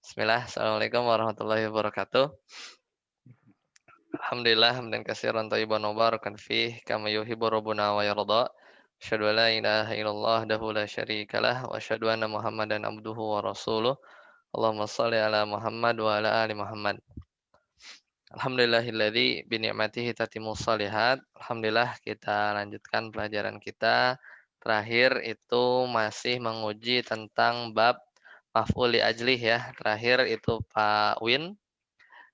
Bismillah, Assalamualaikum warahmatullahi wabarakatuh. Alhamdulillah, hamdan katsiran thayyiban mubarakan fih, kama yuhibbu rabbuna wa yarda. Asyhadu an la ilaha illallah wahdahu la syarikalah, wa asyhadu anna Muhammadan abduhu wa rasuluh. Allahumma shalli ala Muhammad wa ala ali Muhammad. Alhamdulillahilladzi bi ni'matihi tatimmus shalihat. Alhamdulillah kita lanjutkan pelajaran kita. Terakhir itu masih menguji tentang bab maf'ul li ajlih ya. Terakhir itu Pak Win.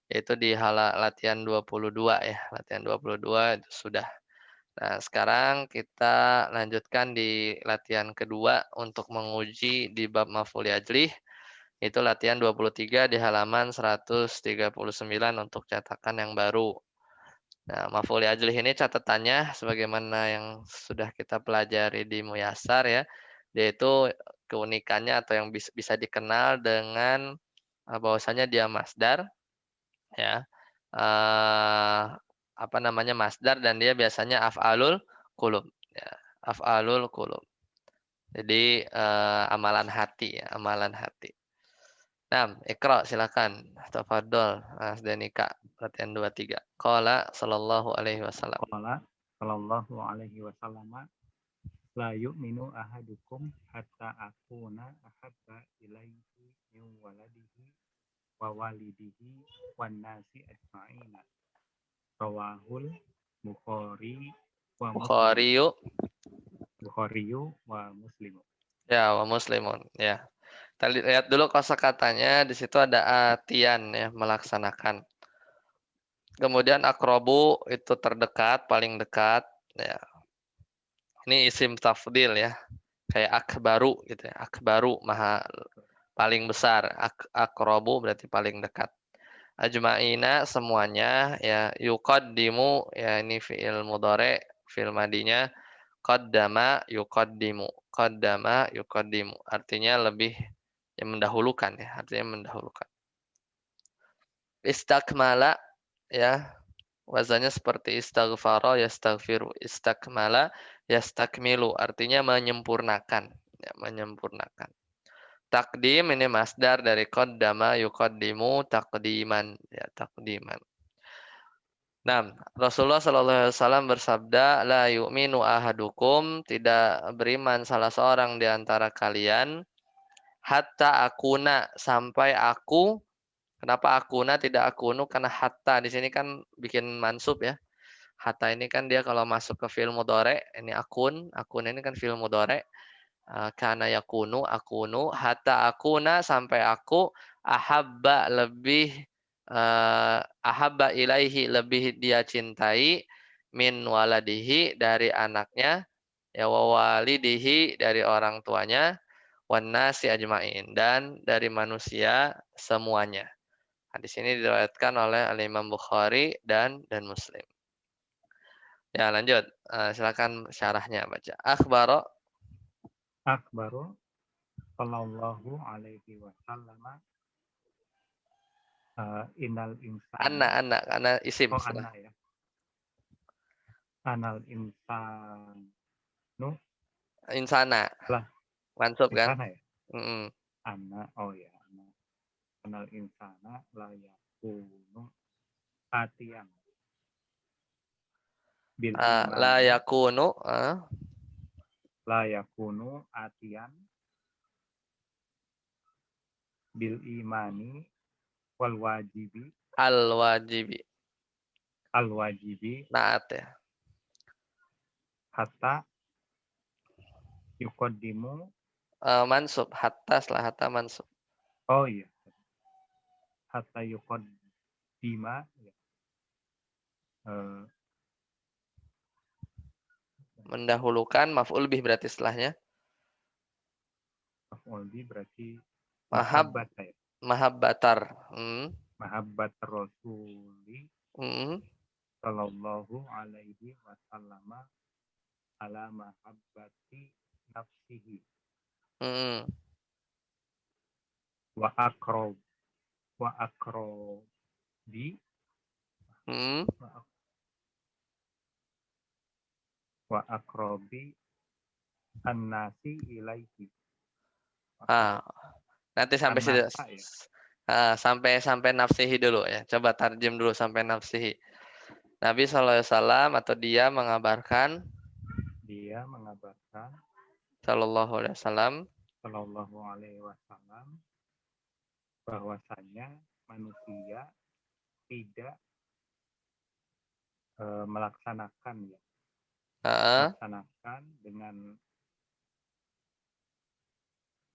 Yaitu di latihan 22 ya, latihan 22 itu sudah. Nah, sekarang kita lanjutkan di latihan kedua untuk menguji di bab maf'ul ajlih, itu latihan 23 di halaman 139 untuk cetakan yang baru. Nah, maf'ul ajlih ini catatannya sebagaimana yang sudah kita pelajari di Muyasar ya, yaitu keunikannya atau yang bisa dikenal dengan bahwasanya dia masdar ya. Apa namanya, masdar dan dia biasanya af'alul qulub ya, af'alul qulub. Jadi, amalan hati ya, amalan hati. Nah, Iqra silakan. Tafadhol Mas Denika, latihan 23. Qala sallallahu alaihi wasallam. Qala sallallahu alaihi wasallam la yu'minu ahadukum hatta akuna ahabba ilaihi min waladihi wa walidihi wan nasi ajma'ina. Rawahul Bukhari wa Muslim. Bukhari yuk. Bukhari wa Muslim. Ya, wa muslimun ya. Kita lihat dulu kosakatanya, di situ ada atian ya, melaksanakan. Kemudian akrobu itu terdekat, paling dekat ya. Ini isim tafdil ya. Kayak akbaru gitu ya. Akbaru maha paling besar. Akrobu berarti paling dekat. Ajma'ina semuanya ya. Yuqaddimu ya, ini fi'il mudhari, fi'il madinya qaddama yuqaddimu. Qaddama yuqaddimu. Artinya lebih ya, mendahulukan ya. Artinya mendahulukan. Istakmala ya. Wazannya seperti istaghfara yastaghfiru, istakmala yastakmilu, artinya menyempurnakan, ya, menyempurnakan. Takdim ini masdar dari qaddama yuqaddimu takdiman, ya, takdiman. Nah, Rasulullah Shallallahu Alaihi Wasallam bersabda, la yu'minu ahadukum, tidak beriman salah seorang di antara kalian, hatta akuna, sampai aku. Kenapa akuna tidak akunu? Karena hatta di sini kan bikin mansub ya. Hatta ini kan dia kalau masuk ke fi'il mudhari, ini akun ini kan fi'il mudhari. Kana yakunu, akunu, hatta akuna, sampai aku, ahabba lebih, ahabba ilaihi lebih dia cintai, min waladihi dari anaknya, ya walidihi dari orang tuanya, wan nasi ajmain dan dari manusia semuanya. Hadis ini diriwayatkan oleh Al-Imam Bukhari dan Muslim. Ya, lanjut. Silakan syarahnya baca. Akhbaro. Akbaru sallallahu alaihi wasallam innal insana. Anak, karena isim. Oh, anak ya. Anal insanu Insana. lah Mansub kan? insana ya. Mm-mm. Anak, oh ya, anak. Anal insana la yakunu atiyan bil La imani. yakunu. La yakunu atiyan bil imani wal wajibi. Al wajibi. Al wajibi Naat ya. hatta yuqaddimu. Mansub. Hatta setelah hatta mansub. Oh iya, hatta yuqaddima ya. Mendahulukan. Maf'ul bih berarti setelahnya. Maf'ul bi berarti Mahab. mahabbat ya. Mahabbatar. Mahabbat rasuli Mm. sallallahu alaihi wasallam ala mahabbati nafsihi Mm. wa akrob wa akrobi Mm. wa akrobi annasi ilaihi. Ah, nanti sampai situ. Annasa ya. Sampai nafsihi dulu ya. Coba tarjem dulu sampai nafsihi. Nabi SAW atau dia mengabarkan Dia mengabarkan Shallallahu Alaihi Wasallam Shallallahu Alaihi Wasallam bahwasanya manusia tidak melaksanakan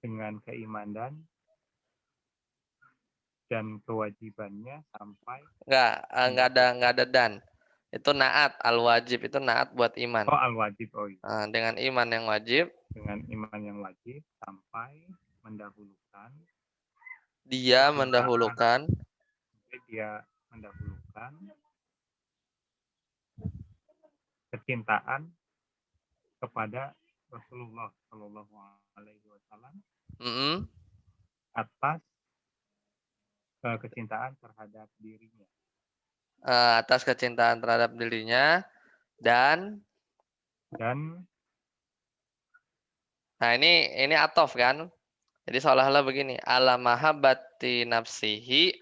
dengan keimanan dan kewajibannya sampai nggak ada dan. Itu naat, al-wajib itu naat buat iman. al-wajib. Dengan iman yang wajib. Dengan iman yang wajib sampai mendahulukan. Dia mendahulukan kecintaan kepada Rasulullah Shallallahu Alaihi Wasallam atas kecintaan terhadap dirinya. Atas kecintaan terhadap dirinya dan nah ini atof kan. Jadi seolah-olah begini, ala mahabbati nafsihi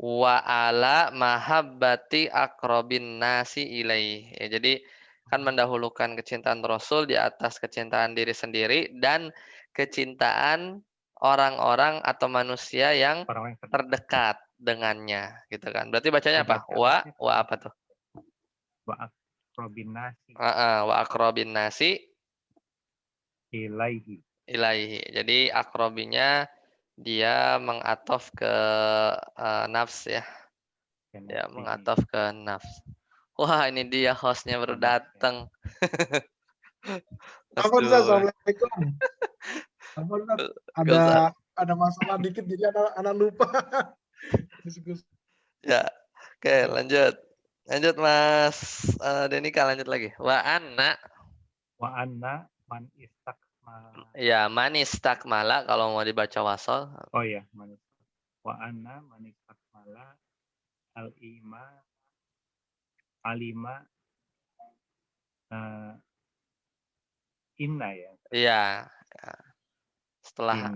wa ala mahabbati akrobin nasi ilaih. Ya, jadi kan mendahulukan kecintaan Rasul di atas kecintaan diri sendiri dan kecintaan orang-orang atau manusia yang terdekat dengannya, gitu kan. Berarti bacanya apa? Wa apa tuh? Wa akrobin nasi. Wa akrobin nasi ilaihi. Jadi akrobinya dia mengatof ke nafs ya. Ya, mengatof ke nafs. Wah, ini dia hostnya baru datang. Assalamualaikum. Ada masalah dikit jadi anak lupa. Ya, oke, lanjut Mas Denika, lanjut lagi. Wa anna man istakmala. Ya, man istakmala kalau mau dibaca wasol. Oh ya, wa anna man istakmala alima inna ya. Iya. Setelah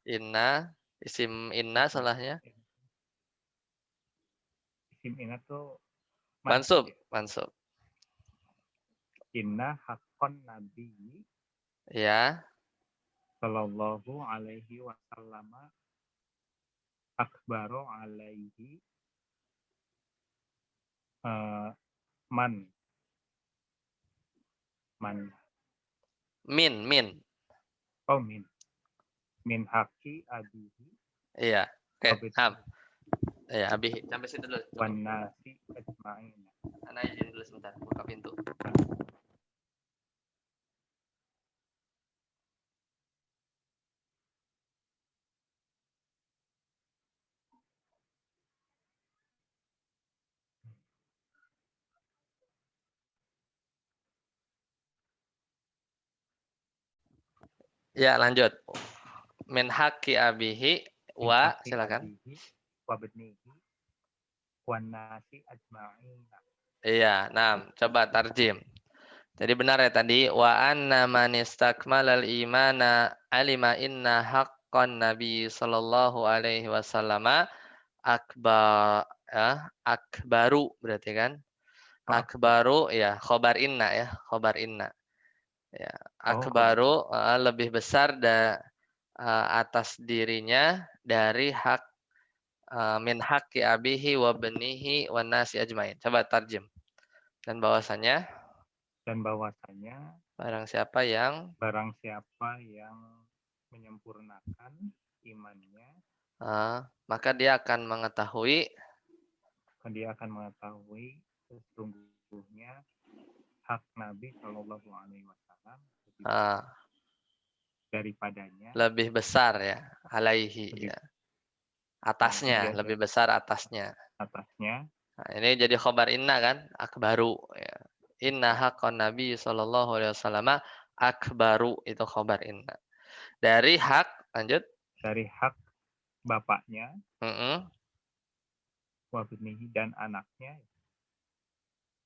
inna isim inna salahnya. Isim inna tuh mansub. Inna haqqan nabi. Ya. Sallallahu alaihi wasallam akbaru alaihi man min. Oh, min haqi abihi. Iya. Oke. Ya, abihi. Sampai situ dulu. Wan nasi ajma'in. Ana izin dulu sebentar, buka pintu. Ya, lanjut. Min haqqi abihi wa silakan. Wa bnihi wan nasi ajma'in. Iya, nah, coba tarjim. Jadi benar ya tadi wa anna man istakmalal imana alima inna haqqan nabi sallallahu alaihi wasallam akbaru berarti kan? Akbaru ya, khobar inna. Ya, akbaru lebih besar atas dirinya dari hak min haqqi abihi wa benihi wa nasi ajmain. Coba tarjim. Dan bahwasanya barang siapa yang menyempurnakan imannya, maka dia akan mengetahui sesungguhnya hak Nabi Shallallahu Alaihi Wasallam daripadanya lebih besar ya, alaihi ya. Atasnya, lebih besar atasnya. Nah, ini jadi khobar inna kan, akbaru ya. Inna haqqan nabi sallallahu alaihi wasallam akbaru, itu khobar inna. Dari hak, lanjut. Dari hak bapaknya, wabnihi dan anaknya,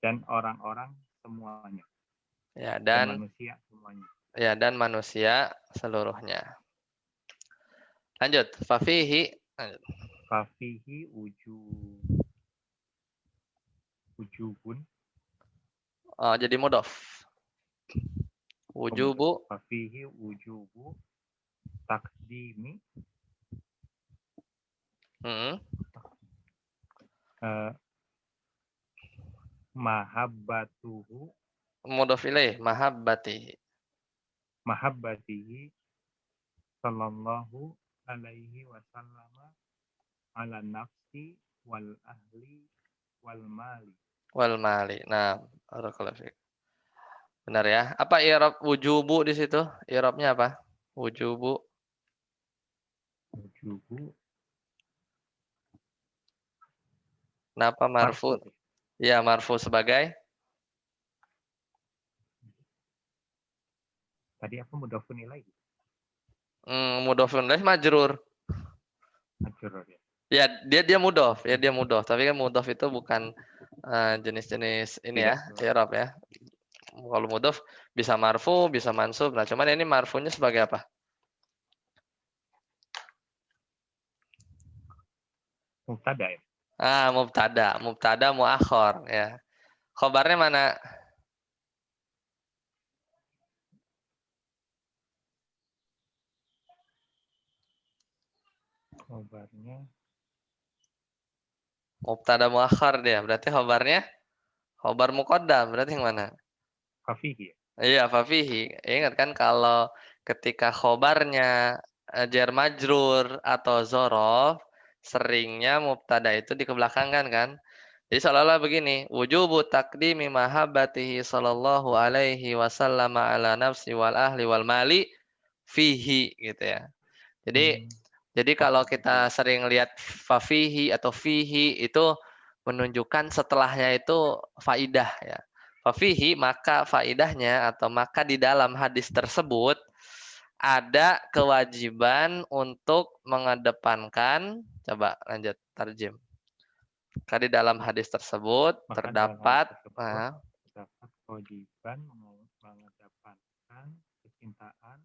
dan orang-orang semuanya. Ya, dan manusia semuanya. Ya, dan manusia seluruhnya. Lanjut, fafihi. Lanjut. Fafihi wujubun. Oh, jadi mudhof. Wujubu. Fafihi wujubu takdimi Hmm. mahabbatuhu Mudhof ilaih. Mahabbatihi. mahabbatihi sallallahu alaihi wasallam ala nafsi wal ahli wal mali. Wal mali. Nah, barakallahu fiik. Benar ya. Apa i'rab wujubu di situ? I'rabnya apa? Wujubu. Wujubu Kenapa marfu? marfu. Ya, marfu sebagai Tadi apa mudhafun ilaih? mudhofun ilaih majrur. Majrur ya. Ya, dia mudhof, ya dia mudhof. Tapi kan mudhof itu bukan jenis-jenis ini ya, Tidak. i'rab ya. Kalau mudhof bisa marfu, bisa mansub. Nah, cuman ini marfunya sebagai apa? Mubtada ya. Mubtada muakhor ya. Khobarnya mana? Khobarnya Mubtada muakhar dia. Berarti khobarnya khobar muqaddam. Berarti yang mana? fafihi ya. Iya, fafihi. Ingat kan kalau ketika khobarnya jar majrur atau zorof, seringnya mubtada itu dikebelakangkan kan? Jadi seolah-olah begini, wujubu taqdimi mahabbatihi sallallahu alaihi wasallam ala nafsi wal ahli wal mali fihi gitu ya. Jadi kalau kita sering lihat fafihi atau fihi itu menunjukkan setelahnya itu faidah ya. Fafihi maka faidahnya atau maka di dalam hadis tersebut ada kewajiban untuk mengedepankan, coba lanjut tarjim. Maka di dalam hadis tersebut Maka dalam hadis tersebut terdapat kewajiban mengedepankan kecintaan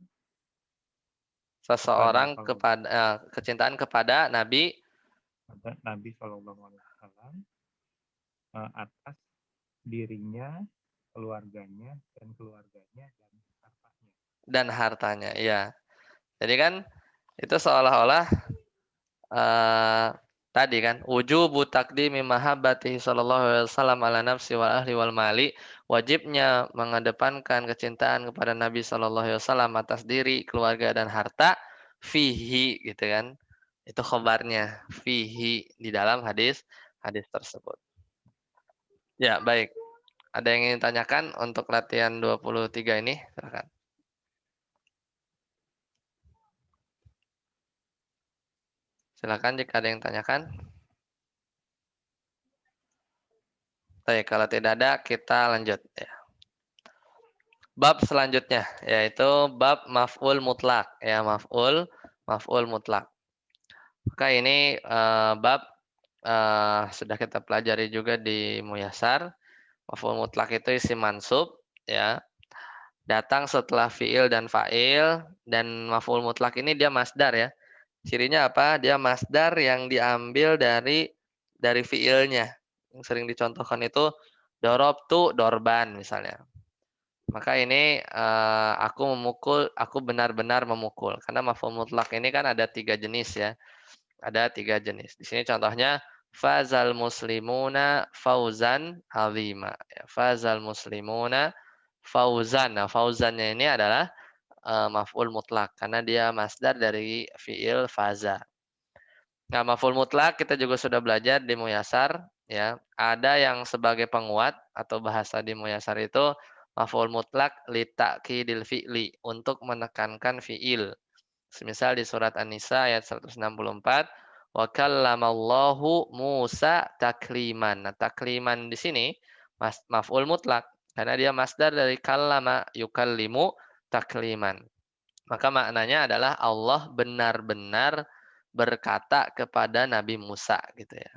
seseorang kepada kecintaan kepada Nabi Nabi Shallallahu Alaihi Wasallam atas dirinya, keluarganya, dan hartanya. dan hartanya, iya. Jadi kan itu seolah-olah tadi kan wujubu taqdimi mahabbatihi sallallahu alaihi wasallam ala nafsi wal ahli wal mali, wajibnya mengedepankan kecintaan kepada Nabi sallallahu alaihi wasallam atas diri, keluarga dan harta fihi gitu kan. Itu khabarnya fihi di dalam hadis tersebut. Ya, baik. Ada yang ingin tanyakan untuk latihan 23 ini? Silakan. Silakan jika ada yang tanyakan. Baik, kalau tidak ada kita lanjut ya. Bab selanjutnya yaitu bab maf'ul mutlak ya, maf'ul mutlak. Maka ini bab sudah kita pelajari juga di Muyasar. Maf'ul mutlak itu isim mansub ya. Datang setelah fiil dan fa'il, dan maf'ul mutlak ini dia masdar ya. Cirinya apa? Dia masdar yang diambil dari fiilnya. Yang sering dicontohkan itu dorobtu dorban misalnya. Maka ini aku benar-benar memukul. Karena maf'ul mutlak ini kan ada 3 jenis ya. Ada 3 jenis. Di sini contohnya fazal muslimuna fauzan azima. Ya, fazal muslimuna fauzan. Nah, fauzannya ini adalah maf'ul mutlak karena dia masdar dari fiil faza. Nah, maf'ul mutlak kita juga sudah belajar di Muyasar ya. Ada yang sebagai penguat atau bahasa di Muyasar itu maf'ul mutlak li ta'kidil fi'li, untuk menekankan fi'il. Semisal di surat An-Nisa ayat 164, wa kallamallahu Musa takliman. Nah, takliman di sini maf'ul mutlak karena dia masdar dari kallama yukallimu takliman. Maka maknanya adalah Allah benar-benar berkata kepada Nabi Musa gitu ya.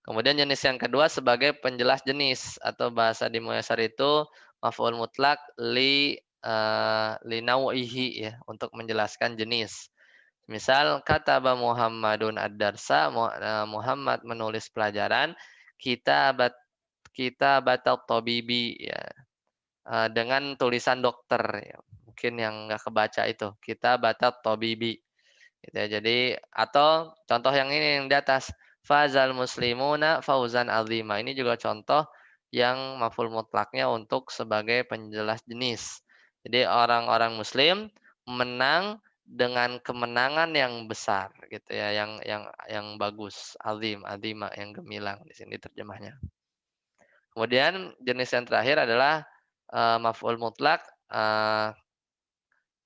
Kemudian jenis yang kedua sebagai penjelas jenis atau bahasa di Muyasar itu maf'ul mutlak li nau'ihi ya, untuk menjelaskan jenis. Misal kataba Muhammadun ad-darsa, Muhammad menulis pelajaran, kita batal tabibi ya. Dengan tulisan dokter ya. Mungkin yang nggak kebaca itu. Kita batal tabibi. Gitu ya. Jadi atau contoh yang ini yang di atas, fazal muslimuna fauzan azima. Ini juga contoh yang maf'ul mutlaknya untuk sebagai penjelas jenis. Jadi orang-orang muslim menang dengan kemenangan yang besar gitu ya, yang bagus, azim, azima, yang gemilang di sini terjemahnya. Kemudian jenis yang terakhir adalah maf'ul mutlak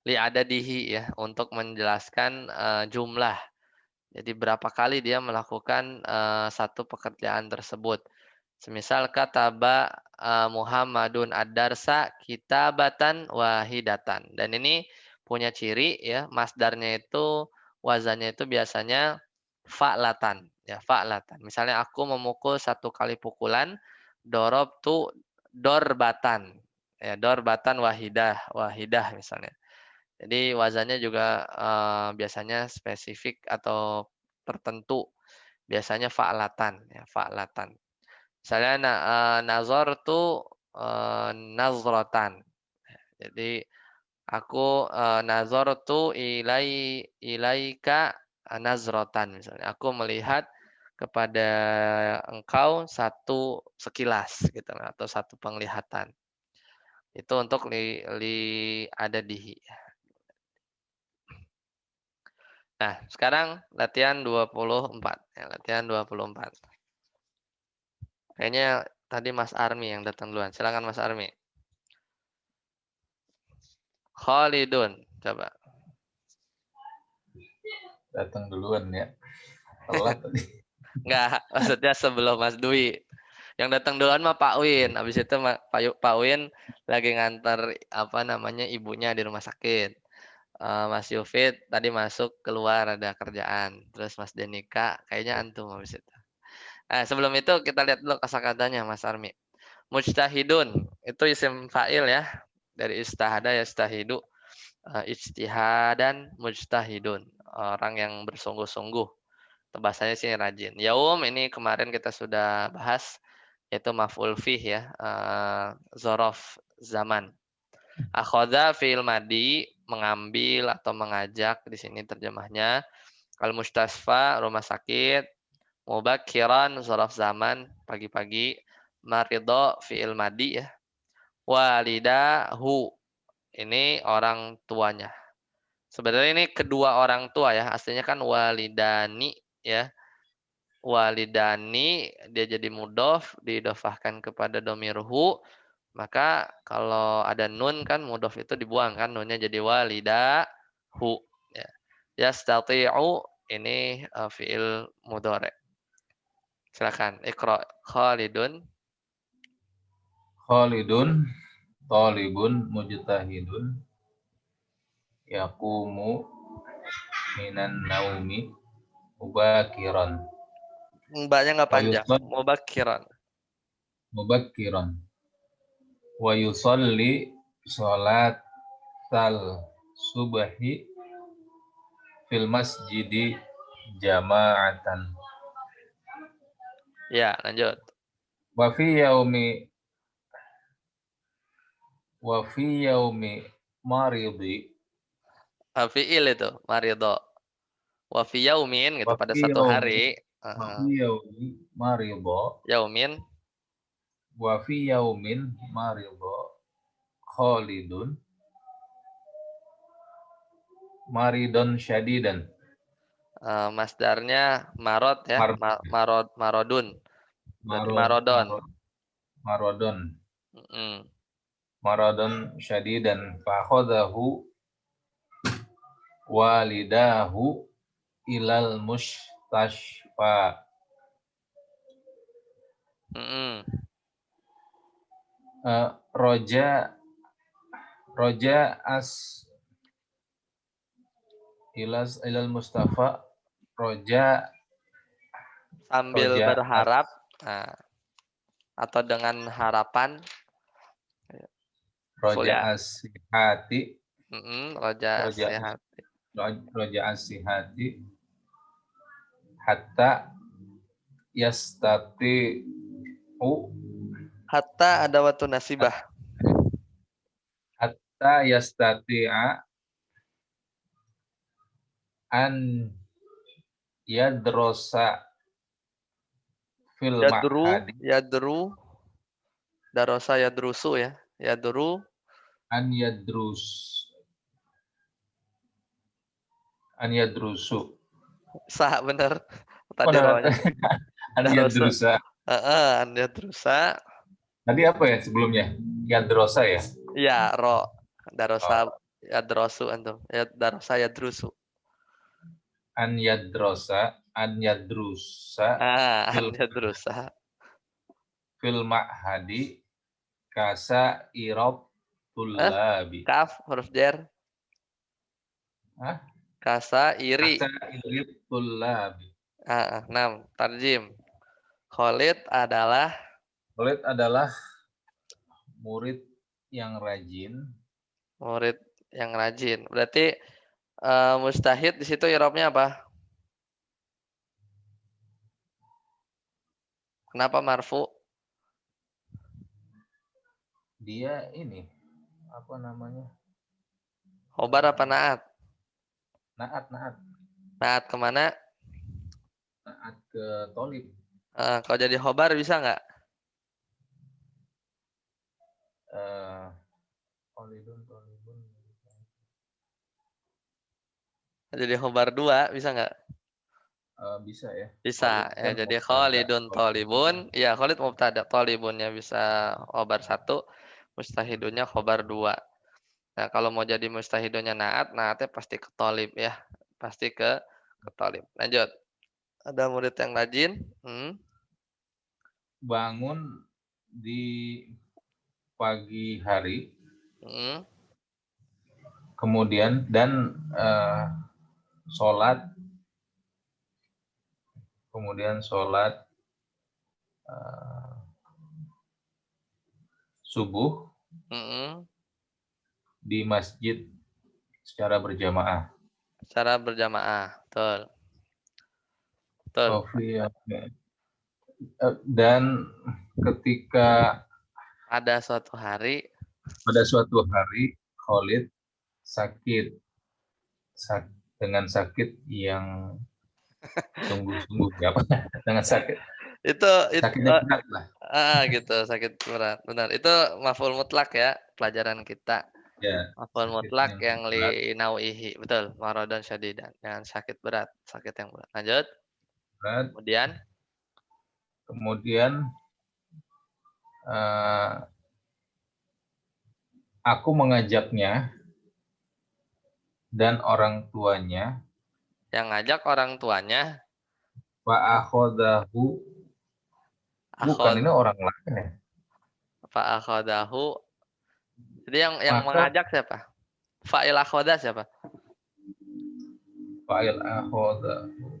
li adadihi ya, untuk menjelaskan jumlah. Jadi berapa kali dia melakukan satu pekerjaan tersebut. Semisal kataba Muhammadun ad-darsa kitabatan wahidatan. Dan ini punya ciri ya, masdarnya itu wazannya itu biasanya fa'latan ya, fa'latan. Misalnya aku memukul satu kali pukulan, dorobtu dorbatan. Ya, dorbatan wahidah misalnya. Jadi wazannya juga biasanya spesifik atau tertentu. Biasanya fa'latan ya, fa'latan. Misalnya nazar tuh nazrotan. Jadi aku nazar tuh ilaika nazrotan misalnya. Aku melihat kepada engkau satu sekilas gitu atau satu penglihatan. Itu untuk li adadihi. Nah, sekarang latihan 24. Ya, latihan 24. Kayaknya tadi Mas Armi yang datang duluan. Silakan Mas Armi. Khalidun, coba. Datang duluan ya. Telat tadi. Enggak, maksudnya sebelum Mas Dwi. Yang datang duluan mah Pak Win. Habis itu Pak Win lagi ngantar apa namanya ibunya di rumah sakit. Mas Yufid tadi masuk keluar ada kerjaan. Terus Mas Denika kayaknya antum habis itu. Nah, sebelum itu kita lihat dulu kosakatanya Mas Armi. Mujtahidun itu isim fa'il ya. Dari istahada ya istahidu. Ijtihadan mujtahidun. Orang yang bersungguh-sungguh. Bahasanya sih rajin. Yaum ini kemarin kita sudah bahas yaitu maf'ul fih ya. Zorof zaman. Akhoda fi'il madi mengambil atau mengajak di sini terjemahnya. Al mustasfa rumah sakit. Mubakiran zorof zaman pagi-pagi. Marido fi'il madi ya. Walidahu ini orang tuanya. Sebenarnya ini kedua orang tua ya. Aslinya kan walidani ya. Walidani dia jadi mudhof diidhofahkan kepada domirhu, maka kalau ada nun kan mudhof itu dibuang kan, nunnya jadi walidahu ya. Yastati'u ini fiil mudhari. Silakan Iqra. Khalidun Khalidun, talibun, mujtahidun, yaqumu minan naumi, mubakiran. mbaknya nggak Wa panjang. Mubakiran. mubakiran. Wa yusalli sholatal subhi fil masjidi jama'atan. Ya, lanjut. Wa fi yaumi maridi Fiil itu marido. Wa fi yaumin gitu wa pada fi satu yaumi hari. wa fi yaumi marido Yaumin. wa fi yaumin marido Khalidun maridon syadidan. Masdarnya marot ya, marodun. Berarti marodon. Marodon Mm. maradon syadidan fakhadahu walidahu ilal mustashfa. Mm. Roja ilal Mustafa roja Sambil berharap atau dengan harapan roja kuliah. as hati Roja roja sehat. Roja asihati hatta yastati Hatta ada waktu nasibah. hatta yastati'a an yadrosa fil ma'hadi Yadru, darosa yadrusu ya. Yadru, an yadrusu sah bener. Tadi benar rohnya. an Darosa. yadrusa. An yadrusa. Tadi apa ya sebelumnya? Yadrosa ya? Ya, ro. Darosa Oh, yadrosu antum. Ya, darosa yadrusu. an yadrusa An fil yadrusa. ma'hadi kasa irob Eh, tullabi. kaf huruf jar. Hah? Kasa iri. Kasa irob tullabi. 6. Tarjim. Khalid adalah Khalid adalah murid yang rajin. murid yang rajin. Berarti mustahid di situ i'rabnya apa? Kenapa marfu? Dia ini apa namanya? Khobar apa naat? Naat Naat kemana? ke tolib. Kalau jadi khobar bisa nggak? Tolibun. Jadi khobar 2 bisa nggak? Bisa ya. Bisa. Khalid Ya, kan jadi mubtada, Khalidun tolibun. Ya, Khalid mubtada. Tolibunnya bisa khobar 1. Mustahidunnya khobar 2. Nah, kalau mau jadi mustahidunnya naat, naatnya pasti ke tolib ya. Pasti ke tolib. Lanjut. Ada murid yang rajin. Bangun di pagi hari, Hmm. kemudian dan sholat, subuh Hmm. di masjid secara berjamaah. Secara berjamaah. Betul. Betul. Dan ketika Ada suatu hari pada suatu hari Khalid sakit dengan sakit yang sungguh-sungguh ya Pak. Dengan itu sakitnya berat lah gitu sakit berat. Benar. Itu maf'ul mutlak ya pelajaran kita. ya, Maf'ul sakit mutlak yang yang berat, li nau'ihi. Betul. Maradan syadidan. Yang sakit berat, sakit yang berat. Lanjut. Kemudian kemudian aku mengajaknya dan orang tuanya. yang ngajak orang tuanya Fa'akhodahu. Bukan, akhod ini orang lain ya. fa'akhodahu. Jadi yang Maka mengajak siapa? Fa'il akhoda siapa? fa'il akhodahu.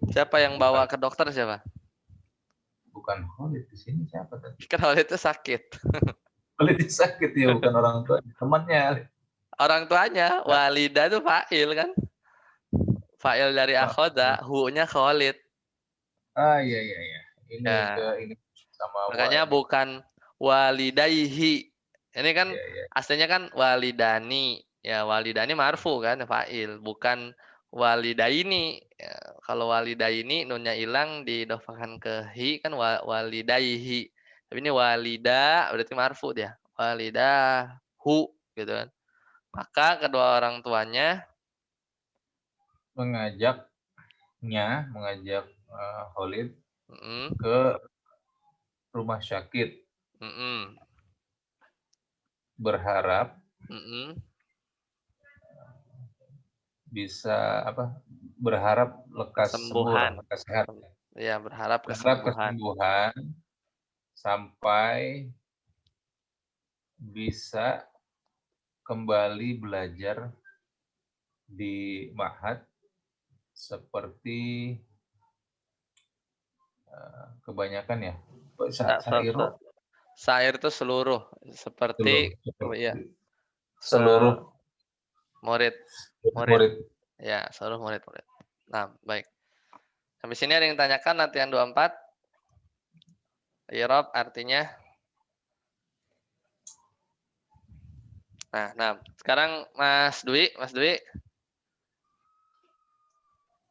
Siapa yang bawa ke dokter siapa? Bukan Khalid di sini, siapa tadi? Kan waktu itu sakit. Khalid sakit ya, bukan orang tua, temannya. Orang tuanya, walidah itu fa'il kan? Fa'il dari akhoda, hu-nya Khalid. Iya. Ya, Ini sama makanya ini. bukan walidaihi. Ini kan Iya. aslinya kan walidani. Ya, walidani marfu kan fa'il, bukan walidaini. Ya, kalau walidaini nunnya hilang didofakan ke hi kan walidaihi. Tapi ini walida berarti marfu dia. Walidahu gitu kan. Maka kedua orang tuanya Mengajak Khalid mm, ke rumah sakit, mm, berharap mm, bisa berharap lekas sembuh, kesembuhan. lekas sehat. Ya, berharap Berharap kesembuhan. kesembuhan sampai bisa kembali belajar di ma'had seperti kebanyakan ya. Nah, Sairo Sair itu seluruh, seperti ya, Seluruh murid. murid. Ya, seluruh murid-murid. Nah, baik. Sampai sini ada yang tanyakan latihan 24? I'rab artinya. Nah, sekarang Mas Dwi.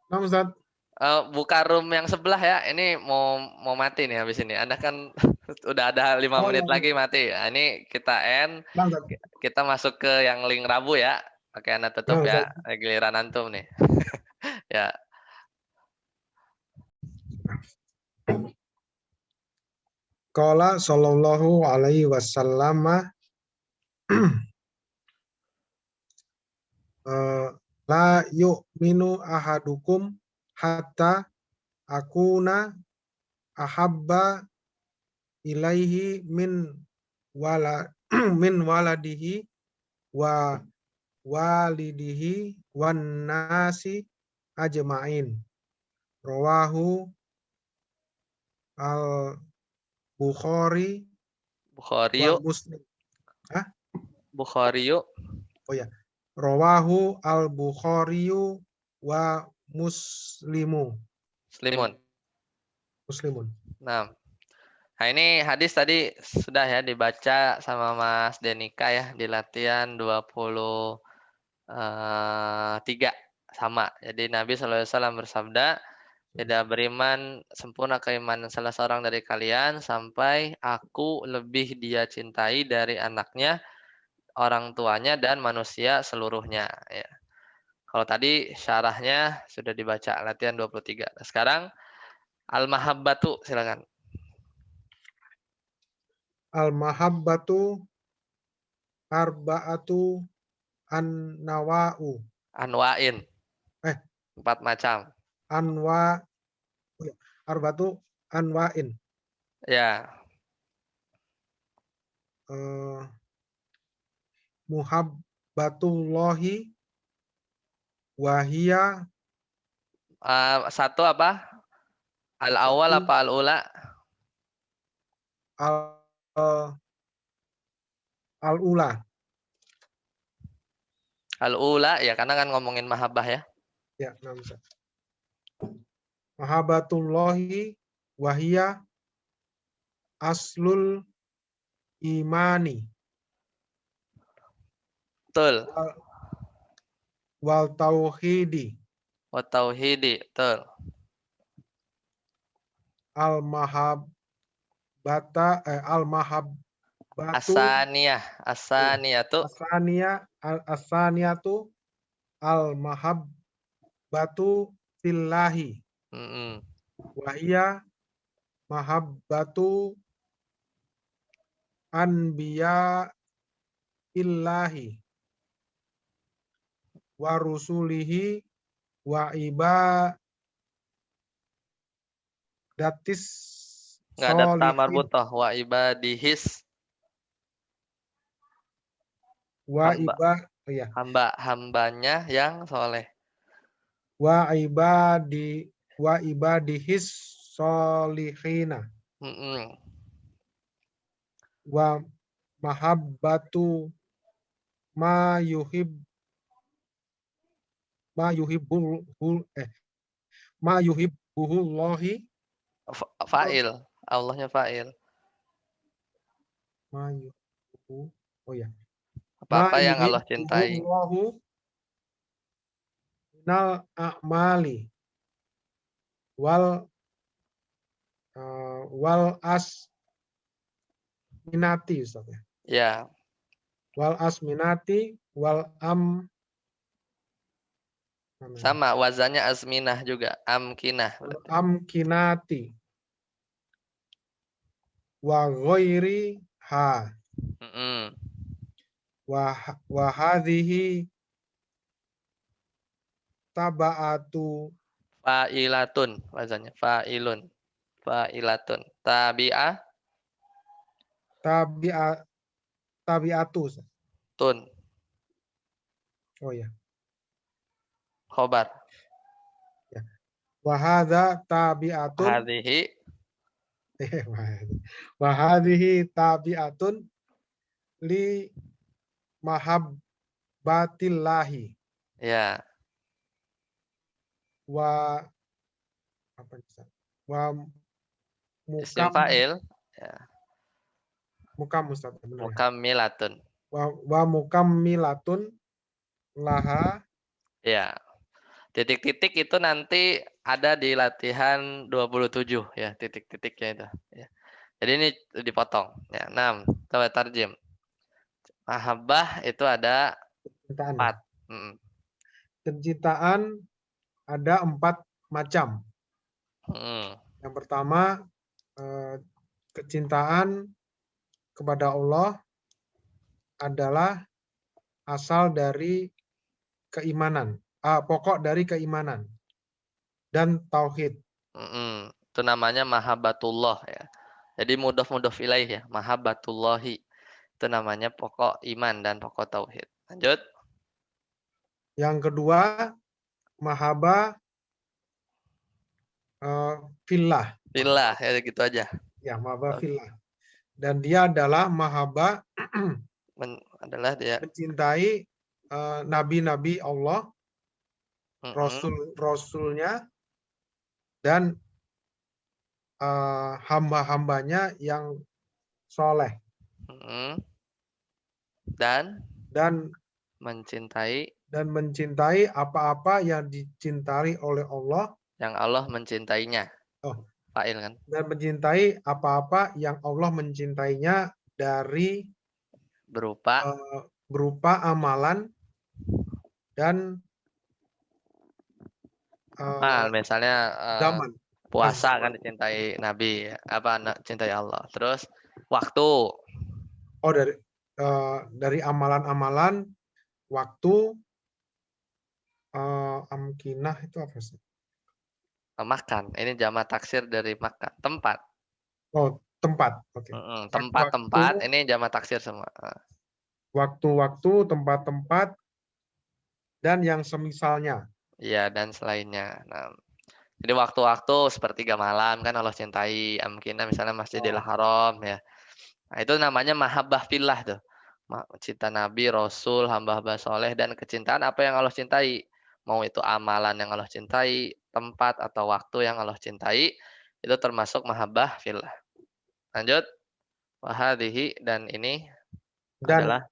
Nah, Ustaz. Buka room yang sebelah ya. Ini mau mati nih habis ini. Anda kan udah ada 5 Oh, menit ya, lagi mati. Nah, ini kita end. Nah, Ustaz. Kita masuk ke yang link Rabu ya. Oke, Anda tutup Nah, ya. Ustaz. Giliran antum nih. Ya. Qala sallallahu alaihi wasallam la yu'minu ahadukum hatta akuna ahabba ilaihi min waladihi wa walidihi wan nasi ajma'in. Rawahu al-Bukhari wa Muslim. Bukhari. Oh ya. Rawahu al-Bukhari wa Muslimun. Nah, ini hadis tadi sudah ya dibaca sama Mas Denika ya di latihan 23 sama. Jadi Nabi SAW bersabda, tidak beriman sempurna keimanan salah seorang dari kalian sampai aku lebih dia cintai dari anaknya, orang tuanya dan manusia seluruhnya. Ya. Kalau tadi syarahnya sudah dibaca latihan 23. Nah, sekarang al-mahabbatu silakan. Al-mahabbatu arba'atu an-nawa'u. Anwa'in. 4 macam. Arba'atu anwa'in. Ya. Muhabbatullahi wahiyya. Satu apa? Al-awwal apa al-ula? Al-ula. Al-ula ya karena kan ngomongin mahabbah ya. Ya, bisa. Mahabbatullahi wahiyya aslul imani. Betul. Wal tauhidi. Wa tauhidi, betul. Al-mahabbata al-mahabbatu Asaniyatu asaniyatu al-mahabbatu fillahi. Wahia mahabbatu anbiya illahi wa rusulihi wa ibadatis nggak ada tamar butoh wa ibadihis hambanya yang soleh wa ibadihis solihina wa mahabbatu ma yuhibbullahi fa'il Allahnya fa'il apa yang Allah cintai minal a'mali wal asminati ya wal asminati sama wazannya azminah juga amkinah amkinati wa ghairi ha wa hadhihi taba'atu fa'ilatun wazannya fa'ilatun tabi'atu tun khobar ya wa hadza tabi'atun hadhihi Wa hadhihi tabi'atun li mahabbatillahi Ya, wa apa nih, Ustaz? Wa isim mukam fa'il. Ya, mukam Ustaz, benar ya. mukammilatun. Wa mukammilatun laha. Ya, titik-titik itu nanti ada di latihan 27 ya, titik-titiknya itu. Ya. Jadi ini dipotong. Ya, 6. Coba tarjim. Mahabbah itu ada Kecintaan. 4. Mm. Kecintaan ada 4 macam. Mm. Yang pertama kecintaan kepada Allah adalah asal dari keimanan, pokok dari keimanan dan tauhid. Mm. Itu namanya mahabbatullah ya. Jadi mudhof ilaih ya, mahabbatullahi. Itu namanya pokok iman dan pokok tauhid. Lanjut. Yang kedua, mahabbah fillah. Fillah ya gitu aja. Ya, mahabbah fillah. Dan dia adalah mahabbah Adalah dia. mencintai nabi-nabi Allah, Mm-mm. rasulnya, dan hamba-hambanya yang soleh. Mm-mm. Dan Dan mencintai apa-apa yang dicintai oleh Allah. yang Allah mencintainya. Oh, Fa'il kan? dan mencintai apa-apa yang Allah mencintainya dari berupa amalan dan misalnya zaman. puasa kan dicintai Nabi, cintai Allah. Terus waktu. Oh, dari amalan-amalan, waktu, amkinah itu apa sih? Makan. Ini jamak taksir dari makan. Tempat. Oh, tempat. Oke. Tempat-tempat ini jamak taksir semua. Waktu-waktu, tempat-tempat, dan yang semisalnya. Iya, dan selainnya. Nah, jadi waktu-waktu sepertiga malam kan Allah cintai. Amkinah misalnya Masjidil Haram ya. Nah, itu namanya mahabbah fillah tuh. Cinta Nabi, Rasul, hamba-hamba soleh, dan kecintaan apa yang Allah cintai. Mau itu amalan yang Allah cintai, tempat atau waktu yang Allah cintai, itu termasuk mahabbah fillah. Lanjut. Wahadihi, dan ini adalah.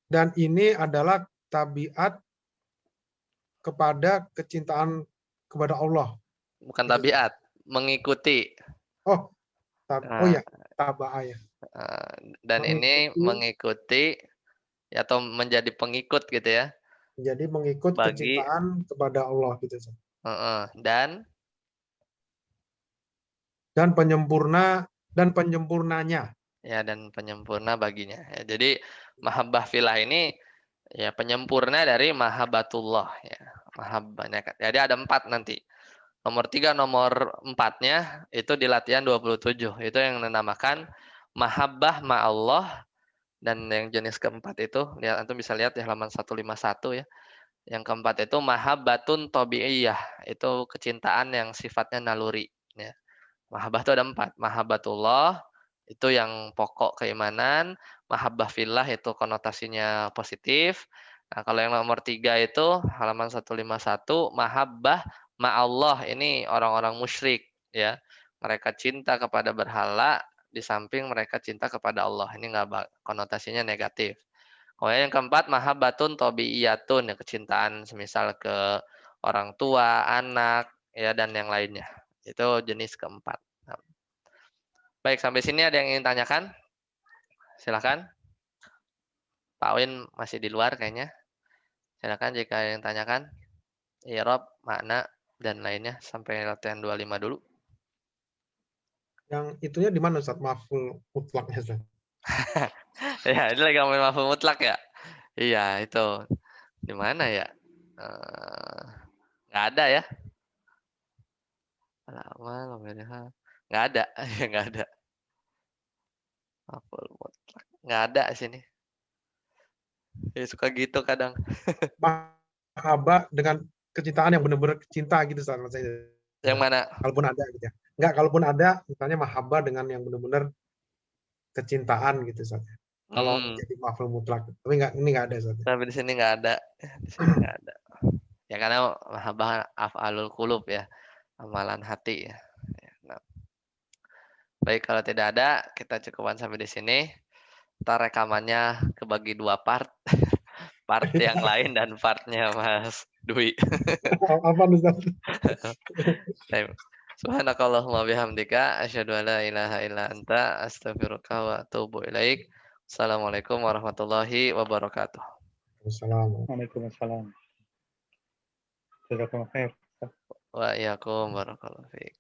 Dan ini adalah tabiat kepada kecintaan kepada Allah. Bukan tabiat, mengikuti. Oh ya, tabaa ya. Dan ini mengikuti atau menjadi pengikut gitu ya. Jadi mengikut kecintaan kepada Allah gitu. Dan penyempurnanya. Ya, dan penyempurna baginya. Ya, jadi mahabbah fillah ini ya penyempurna dari mahabbatullah ya. Mahabbahnya. Jadi ada 4 nanti. Nomor 3, nomor 4-nya itu di latihan 27. Itu yang dinamakan mahabbah ma'allah. Dan yang jenis keempat itu, lihat antum bisa lihat di halaman 151 ya. Yang keempat itu mahabbatun tabi'iyah. Itu kecintaan yang sifatnya naluri ya. Mahabbah itu ada 4. Mahabbatullah itu yang pokok keimanan, mahabbah fillah itu konotasinya positif. Nah, kalau yang nomor 3 itu halaman 151, mahabbah ma'allah, ini orang-orang musyrik ya. Mereka cinta kepada berhala di samping mereka cinta kepada Allah. Ini enggak konotasinya negatif. Kemudian yang keempat mahabbatun tabi'iyatun, ya kecintaan semisal ke orang tua, anak ya, dan yang lainnya. Itu jenis keempat. Baik, sampai sini ada yang ingin tanyakan? Silakan. Pak Win masih di luar kayaknya. Silakan jika ada yang tanyakan. I'rab, makna, dan lainnya sampai latihan 25 dulu. Yang itunya di mana Ustaz? Maf'ul mutlaknya Ustaz? Ya, ini lagi ngomongin maf'ul mutlak ya. Iya, itu. Di mana ya? Nggak ada ya. Nggak ada. Nggak ada. Maf'ul mutlak. Nggak ada sini. Ya, suka gitu kadang. Mahabbah dengan kecintaan yang benar-benar cinta gitu Ustaz. Yang mana? Kalaupun ada gitu ya. Enggak, kalaupun ada misalnya mahabbah dengan yang benar-benar kecintaan gitu Ustaz. Kalau jadi maf'ul mutlak. Tapi enggak, ini enggak ada Ustaz. Tapi di sini nggak ada. Di sini nggak ada. Ya karena mahabbah af'alul qulub ya, amalan hati ya. Nah, baik kalau tidak ada, kita cukupkan sampai di sini. Ntar rekamannya kebagi 2 part. Part yang lain dan partnya Mas Dwi. Apa Ustaz? Baik. Subhanakallahumma bihamdika asyhadu an la ilaha illa anta astaghfiruka wa atubu ilaik. Assalamualaikum warahmatullahi wabarakatuh. Wassalamu. Waalaikumsalam. Jazakumullah khair. Wa iyyakum barakallahu fiik.